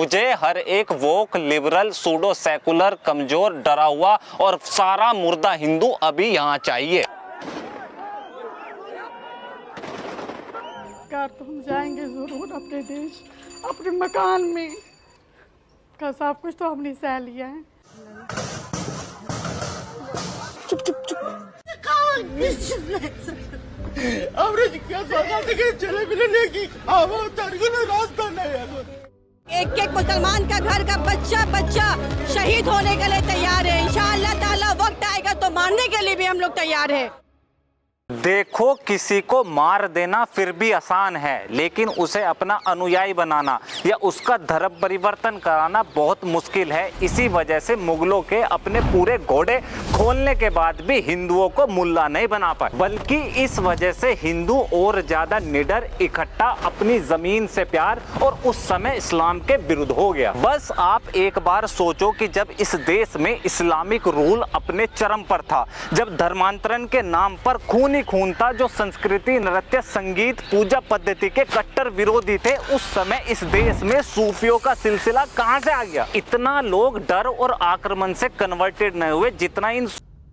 मुझे हर एक वोक, liberal, pseudo secular, कमजोर, डरा हुआ और सारा मुर्दा हिंदू अभी यहाँ चाहिए। तो हम जाएंगे जरूर अपने देश, अपने मकान में, का सब कुछ तो हमने सह लिया है। चुप चुप चुप। एक मुसलमान का घर का बच्चा शहीद होने के लिए तैयार है। इंशाअल्लाह ताला वक्त आएगा तो मारने के लिए भी हम लोग तैयार है। देखो, किसी को मार देना फिर भी आसान है, लेकिन उसे अपना अनुयायी बनाना या उसका धर्म परिवर्तन कराना बहुत मुश्किल है। इसी वजह से मुगलों के अपने पूरे घोड़े खोलने के बाद भी हिंदुओं को मुल्ला नहीं बना पाए, बल्कि इस वजह से हिंदू और ज्यादा निडर, इकट्ठा, अपनी जमीन से प्यार और उस समय इस्लाम के विरुद्ध हो गया। बस आप एक बार सोचो कि जब इस देश में इस्लामिक रूल अपने चरम पर था, जब धर्मांतरण के नाम पर खून था, जो संस्कृति, नृत्य, संगीत, पूजा पद्धति के कट्टर विरोधी थे, उस समय इस देश में सूफियों का सिलसिला कहां से आ गया? इतना लोग डर और आक्रमण से कन्वर्टेड नहीं हुए जितना इन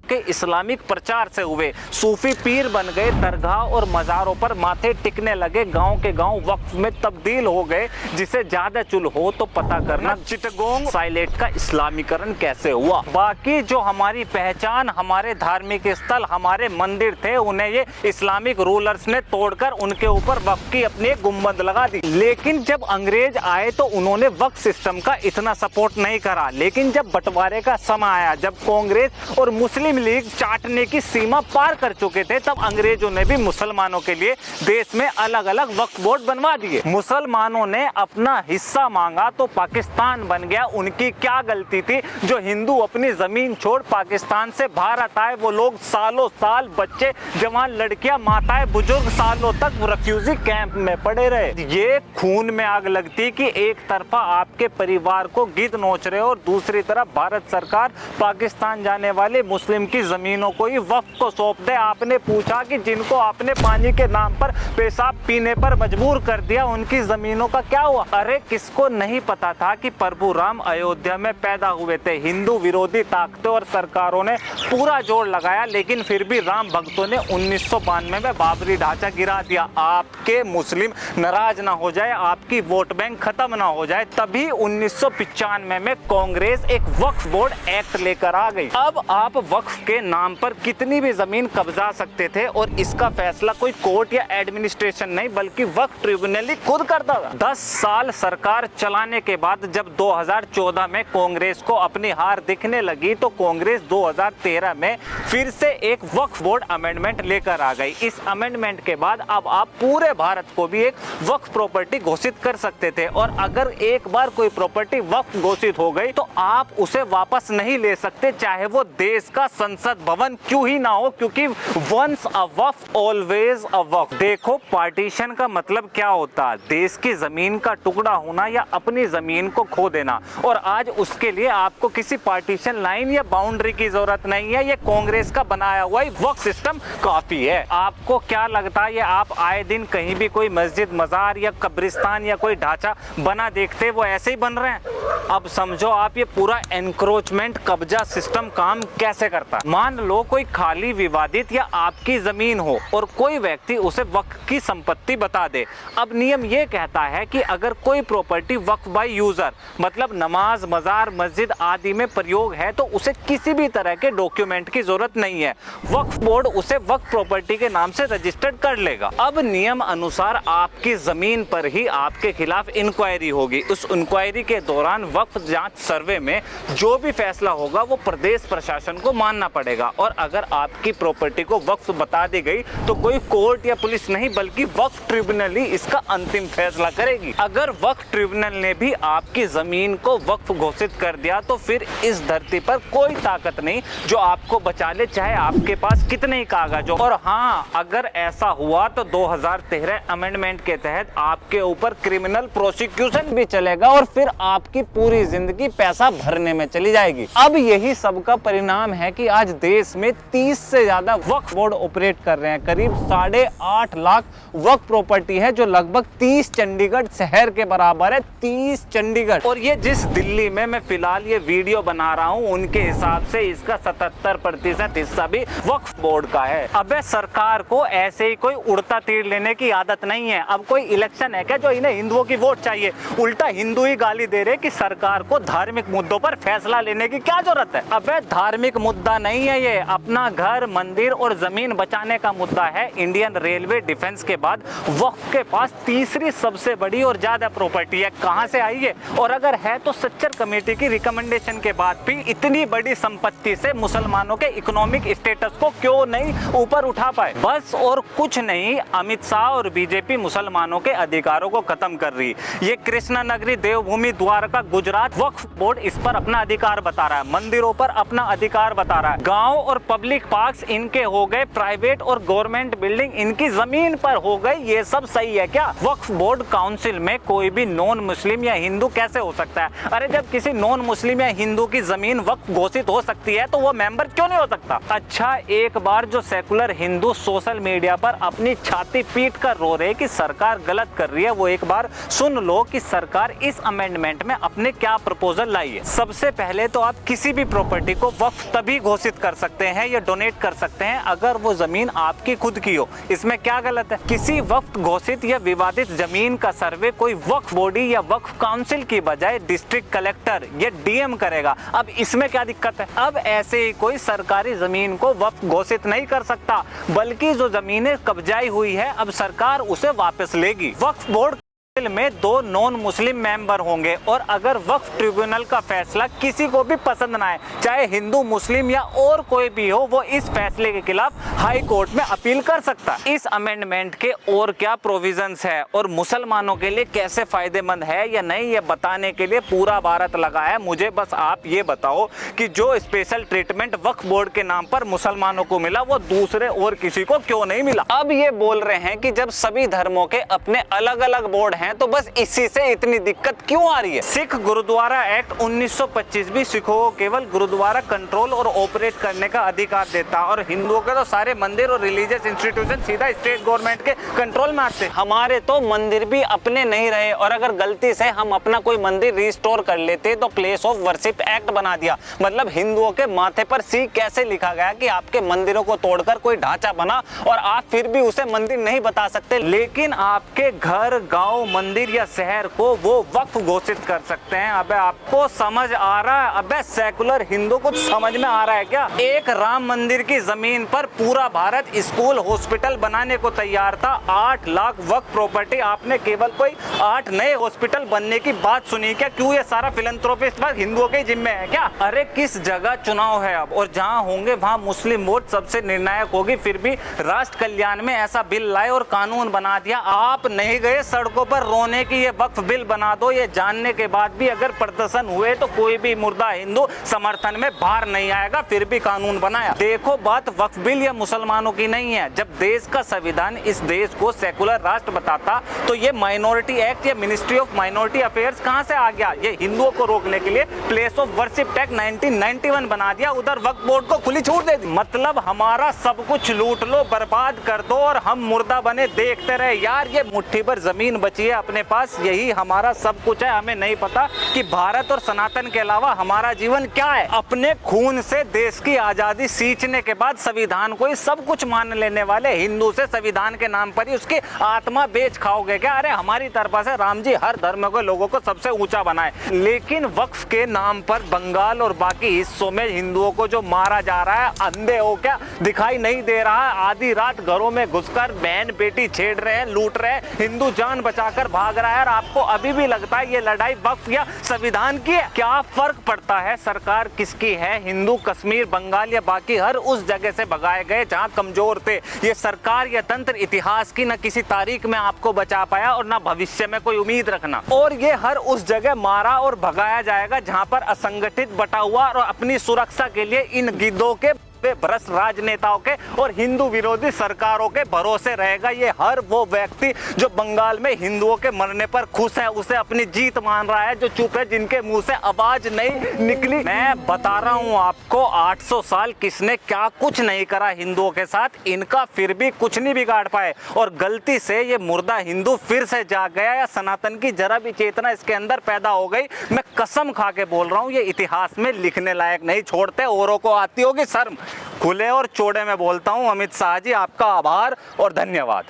के इस्लामिक प्रचार से हुए। सूफी पीर बन गए, दरगाह और मज़ारों पर माथे टिकने लगे, गांव के गांव वक्फ में तब्दील हो गए। जिसे ज्यादा चुल हो तो पता करना चिटगोंग साइलेट का इस्लामीकरण कैसे हुआ। बाकी जो हमारी पहचान, हमारे धार्मिक स्थल, हमारे मंदिर थे, उन्हें ये इस्लामिक रूलर्स ने तोड़कर उनके ऊपर वक्फ की अपनी एक गुम्बद लगा दी। लेकिन जब अंग्रेज आए तो उन्होंने वक्फ सिस्टम का इतना सपोर्ट नहीं करा। लेकिन जब बंटवारे का समय आया, जब कांग्रेस और मुस्लिम लीग चाटने की सीमा पार कर चुके थे, तब अंग्रेजों ने भी मुसलमानों के लिए देश में अलग अलग वक्फ बोर्ड बनवा दिए। मुसलमानों ने अपना हिस्सा मांगा तो पाकिस्तान बन गया। उनकी क्या गलती थी जो हिंदू अपनी जमीन छोड़ पाकिस्तान से भारत आए? वो लोग सालों साल बच्चे, जवान, लड़कियां, माताएं, बुजुर्ग सालों तक रेफ्यूजी कैंप में पड़े रहे। ये खून में आग लगती कि एक तरफा आपके परिवार को गिद्ध नोच रहे और दूसरी तरफ भारत सरकार पाकिस्तान जाने वाले मुस्लिम की जमीनों को ही वक्फ को सौंप दे। आपने पूछा कि जिनको आपने पानी के नाम पर पेशाब पीने पर मजबूर कर दिया, उनकी जमीनों का क्या हुआ? अरे किसको नहीं पता था कि प्रभु राम अयोध्या में पैदा हुए थे। हिंदू विरोधी ताकतों और सरकारों ने पूरा जोर लगाया, लेकिन फिर भी राम भक्तों ने 1992 में बाबरी ढांचा गिरा दिया। आपके मुस्लिम नाराज ना हो जाए, आपकी वोट बैंक खत्म ना हो जाए, तभी 1995 में कांग्रेस एक वक्फ बोर्ड एक्ट लेकर आ गई। अब आप वक्फ के नाम पर कितनी भी जमीन कब्जा सकते थे और इसका फैसला कोई कोर्ट या एडमिनिस्ट्रेशन नहीं, बल्कि वक्फ ट्रिब्यूनल ही खुद करता था। 10 साल सरकार चलाने के बाद जब 2014 में कांग्रेस को अपनी हार दिखने लगी, तो कांग्रेस 2013 में फिर से एक वक्फ बोर्ड अमेंडमेंट लेकर आ गई। इस अमेंडमेंट के बाद अब आप पूरे भारत को भी एक वक्फ प्रॉपर्टी घोषित कर सकते थे, और अगर एक बार कोई प्रॉपर्टी वक्फ घोषित हो गई तो आप उसे वापस नहीं ले सकते, चाहे वो देश का संसद भवन क्यों ही ना हो, क्योंकि once a Waqf always a वक्फ। देखो, पार्टीशन का मतलब क्या होता है? देश की जमीन का टुकड़ा होना या अपनी जमीन को खो देना। और आज उसके लिए आपको किसी पार्टीशन लाइन या बाउंड्री की जरूरत नहीं है। ये कांग्रेस का बनाया हुआ ही वक्फ सिस्टम काफी है। आपको क्या लगता है, ये आप आए दिन कहीं भी कोई मस्जिद, मजार या कब्रिस्तान या कोई ढांचा बना देखते, वो ऐसे ही बन रहे हैं? अब समझो आप, ये पूरा एनक्रोचमेंट कब्जा सिस्टम काम कैसे करता है। मान लो कोई खाली, विवादित या आपकी जमीन हो और कोई व्यक्ति उसे वक्फ की संपत्ति बता दे। अब नियम ये कहता है कि अगर कोई प्रॉपर्टी वक्फ बाय यूजर, मतलब नमाज, मजार, मस्जिद आदि में प्रयोग है, तो उसे किसी भी तरह के डॉक्यूमेंट की जरूरत नहीं है। वक्फ बोर्ड उसे वक्फ प्रॉपर्टी के नाम से रजिस्टर्ड कर लेगा। अब नियम अनुसार आपकी जमीन पर ही आपके खिलाफ इंक्वायरी होगी। उस इंक्वायरी के दौरान वक्फ जांच सर्वे में जो भी फैसला होगा वो प्रदेश प्रशासन को मानना पड़ेगा। और अगर आपकी प्रॉपर्टी को वक्फ बता दी गई तो कोई कोर्ट या पुलिस नहीं, बल्कि वक्फ ट्रिब्यूनल ही इसका अंतिम फैसला करेगी। अगर वक्फ ट्रिब्यूनल ने भी आपकी जमीन को वक्फ घोषित कर दिया तो फिर इस धरती पर कोई ताकत नहीं जो आपको बचा ले, चाहे आपके पास कितने ही कागज हो। और हाँ, अगर ऐसा हुआ तो 2013 अमेंडमेंट के तहत आपके ऊपर क्रिमिनल प्रोसिक्यूशन भी चलेगा और फिर आपकी पूरी पूरी जिंदगी पैसा भरने में चली जाएगी। अब यही सब का परिणाम है कि आज देश में 30 से ज्यादा वक्फ बोर्ड ऑपरेट कर रहे हैं। करीब 8.5 लाख वक्फ प्रॉपर्टी है, जो लगभग 30 चंडीगढ़ शहर के बराबर है। 30 चंडीगढ़। और ये जिस दिल्ली में मैं फिलहाल ये वीडियो बना रहा हूँ, उनके हिसाब से इसका 77% हिस्सा भी वक्फ बोर्ड का है। अबे सरकार को ऐसे ही कोई उड़ता तीर लेने की आदत नहीं है। अब कोई इलेक्शन है क्या जो इन्हें हिंदुओं की वोट चाहिए? उल्टा हिंदू ही गाली दे रहे कि सरकार को धार्मिक मुद्दों पर फैसला लेने की क्या जरूरत है। अबे धार्मिक मुद्दा नहीं है ये, अपना घर, मंदिर और जमीन बचाने का मुद्दा है। इंडियन रेलवे डिफेंस के बाद वक्फ के पास तीसरी सबसे बड़ी और ज्यादा प्रॉपर्टी है। कहां से आई है? और अगर है तो सच्चर कमेटी की रिकमेंडेशन के बाद भी इतनी बड़ी संपत्ति से मुसलमानों के इकोनॉमिक स्टेटस को क्यों नहीं ऊपर उठा पाए? बस और कुछ नहीं, अमित शाह और बीजेपी मुसलमानों के अधिकारों को खत्म कर रही। ये कृष्णा नगरी, देवभूमि, द्वारका, गुजरात, वक्फ बोर्ड इस पर अपना अधिकार बता रहा है। मंदिरों पर अपना अधिकार बता रहा है। गांव और पब्लिक पार्क्स इनके हो गए, प्राइवेट और गवर्नमेंट बिल्डिंग इनकी जमीन पर हो गई। ये सब सही है क्या? वक्फ बोर्ड काउंसिल में कोई भी नॉन मुस्लिम या हिंदू कैसे हो सकता है? अरे जब किसी नॉन मुस्लिम या हिंदू की जमीन वक्फ घोषित हो सकती है तो वो मेंबर क्यों नहीं हो सकता? अच्छा, एक बार जो सेकुलर हिंदू सोशल मीडिया पर अपनी छाती पीट कर रो रहे कि सरकार गलत कर रही है, वो एक बार सुन लो कि सरकार इस अमेंडमेंट में अपने क्या प्रपोजल लाई है। सबसे पहले तो आप किसी भी प्रॉपर्टी को वक्फ तभी घोषित कर सकते हैं या डोनेट कर सकते हैं अगर वो जमीन आपकी खुद की हो। इसमें क्या गलत है? किसी वक्फ घोषित या विवादित जमीन का सर्वे कोई वक्फ बॉडी या वक्फ काउंसिल की बजाय डिस्ट्रिक्ट कलेक्टर या डीएम करेगा। अब इसमें क्या दिक्कत है? अब ऐसे ही कोई सरकारी जमीन को वक्फ घोषित नहीं कर सकता, बल्कि जो जमीनें कब्जाई हुई है अब सरकार उसे वापस लेगी। वक्फ बोर्ड में 2 नॉन मुस्लिम मेंबर होंगे और अगर वक्फ ट्रिब्यूनल का फैसला किसी को भी पसंद ना आए, चाहे हिंदू, मुस्लिम या और कोई भी हो, वो इस फैसले के खिलाफ हाई कोर्ट में अपील कर सकता है। इस अमेंडमेंट के और क्या प्रोविजंस है और मुसलमानों के लिए कैसे फायदेमंद है या नहीं, ये बताने के लिए पूरा भारत लगा है। मुझे बस आप ये बताओ कि जो स्पेशल ट्रीटमेंट वक्फ बोर्ड के नाम पर मुसलमानों को मिला वो दूसरे और किसी को क्यों नहीं मिला? अब ये बोल रहे हैं कि जब सभी धर्मों के अपने अलग अलग बोर्ड हैं तो बस इसी से इतनी दिक्कत क्यों आ रही है? सिख गुरुद्वारा एक्ट 1925 भी सिखों को केवल गुरुद्वारा कंट्रोल और ऑपरेट करने का अधिकार देता और हिंदुओं के तो सारे मंदिर और रिलीजियस इंस्टीट्यूशन सीधा स्टेट गवर्नमेंट के कंट्रोल में आते। हमारे तो मंदिर भी अपने नहीं रहे और अगर गलती से हम अपना कोई मंदिर रिस्टोर कर लेते तो प्लेस ऑफ वर्शिप एक्ट बना दिया। मतलब हिंदुओं के माथे पर सी कैसे लिखा गया कि आपके मंदिरों को तोड़कर कोई ढांचा बना और आप फिर भी उसे मंदिर नहीं बता सकते, लेकिन आपके घर, गांव, मंदिर या शहर को वो वक्फ घोषित कर सकते हैं। अबे आपको समझ आ रहा है? अबे सेकुलर हिंदू को समझ में आ रहा है क्या? एक राम मंदिर की जमीन पर पूरा भारत स्कूल, हॉस्पिटल बनाने को तैयार था। 8 लाख वक्फ प्रॉपर्टी, आपने केवल कोई 8 नए हॉस्पिटल बनने की बात सुनी क्या? क्यों ये सारा फिलैंथ्रोपी इस बार हिंदुओं के जिम्मे है क्या? अरे किस जगह चुनाव है अब, और जहां होंगे वहां मुस्लिम वोट सबसे निर्णायक होगी, फिर भी राष्ट्र कल्याण में ऐसा बिल लाए और कानून बना दिया। आप नहीं गए सड़कों पर रोने कि ये वक्फ बिल बना दो, ये जानने के बाद भी अगर प्रदर्शन हुए तो कोई भी मुर्दा हिंदू समर्थन में बाहर नहीं आएगा, फिर भी कानून बनाया। देखो, बात वक्फ बिल या मुसलमानों की नहीं है। जब देश का संविधान इस देश को सेकुलर राष्ट्र बताता तो ये माइनॉरिटी एक्ट या मिनिस्ट्री ऑफ माइनॉरिटी अफेयर्स कहां से आ गया? ये हिंदुओं को रोकने के लिए प्लेस ऑफ वर्शिप एक्ट 1991 बना दिया, उधर वक्फ बोर्ड को खुली छूट दे दी। मतलब हमारा सब कुछ लूट लो, बर्बाद कर दो और हम मुर्दा बने देखते रहे। यार ये मुट्ठी भर जमीन बची है अपने पास, यही हमारा सब कुछ है। हमें नहीं पता कि भारत और सनातन के अलावा हमारा जीवन क्या है। अपने खून से देश की आजादी सींचने के बाद संविधान को ही सब कुछ मान लेने वाले हिंदू से संविधान के नाम पर ही उसकी आत्मा बेच खाओगे क्या? अरे हमारी तरफ से राम जी हर धर्म के लोगों को सबसे ऊंचा बनाए, लेकिन वक्फ के नाम पर बंगाल और बाकी हिस्सों में हिंदुओं को जो मारा जा रहा है, अंधे हो क्या दिखाई नहीं दे रहा है? आधी रात घरों में घुसकर बहन बेटी छेड़ रहे हैं, लूट रहे हैं, हिंदू जान बचाकर भाग रहा है और आपको अभी भी लगता है ये लड़ाई वक्फ या संविधान की है? क्या फर्क पड़ता है सरकार किसकी है? हिंदू कश्मीर, बंगाल या बाकी हर उस जगह से भगाए गए जहां कमजोर थे। ये सरकार या तंत्र इतिहास की न किसी तारीख में आपको बचा पाया और न भविष्य में कोई उम्मीद रखना। और ये हर उस जगह मारा और भगाया जाएगा जहां पर असंगठित, बटा हुआ और अपनी सुरक्षा के लिए इन गिद्धों के भ्रष्ट राजनेताओं के और हिंदू विरोधी सरकारों के भरोसे रहेगा। ये हर वो व्यक्ति जो बंगाल में हिंदुओं के मरने पर खुश है, उसे अपनी जीत मान रहा है, जो चुप है, जिनके मुंह से आवाज नहीं निकली। मैं बता रहा हूं आपको 800 साल किसने क्या कुछ नहीं करा हिंदुओं के साथ, इनका फिर भी कुछ नहीं बिगाड़ पाए। और गलती से ये मुर्दा हिंदू फिर से जाग गया या सनातन की जरा भी चेतना इसके अंदर पैदा हो गई, मैं कसम खा के बोल रहा हूं ये इतिहास में लिखने लायक नहीं छोड़ते। औरों को आती होगी शर्म। खुले और चौड़े में बोलता हूं, अमित शाह जी आपका आभार और धन्यवाद।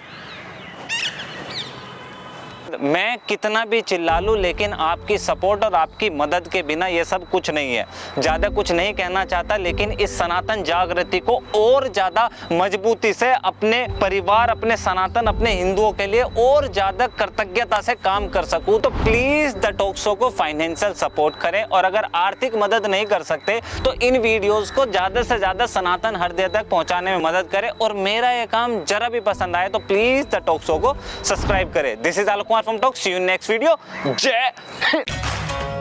मैं कितना भी चिल्ला लूं लेकिन आपकी सपोर्ट और आपकी मदद के बिना ये सब कुछ नहीं है। ज़्यादा कुछ नहीं कहना चाहता, लेकिन इस सनातन जागृति को और ज़्यादा मजबूती से अपने परिवार, अपने सनातन, अपने हिंदुओं के लिए और ज़्यादा कृतज्ञता से काम कर सकूं तो प्लीज़ द टॉक शो को फाइनेंशियल सपोर्ट करें। और अगर आर्थिक मदद नहीं कर सकते तो इन वीडियोज़ को ज़्यादा से ज़्यादा सनातन हृदय तक पहुँचाने में मदद करें। और मेरा ये काम जरा भी पसंद आए तो प्लीज़ द टॉक शो को सब्सक्राइब करें। This is Alok Kumar from talk. See you next video. जय हिंद।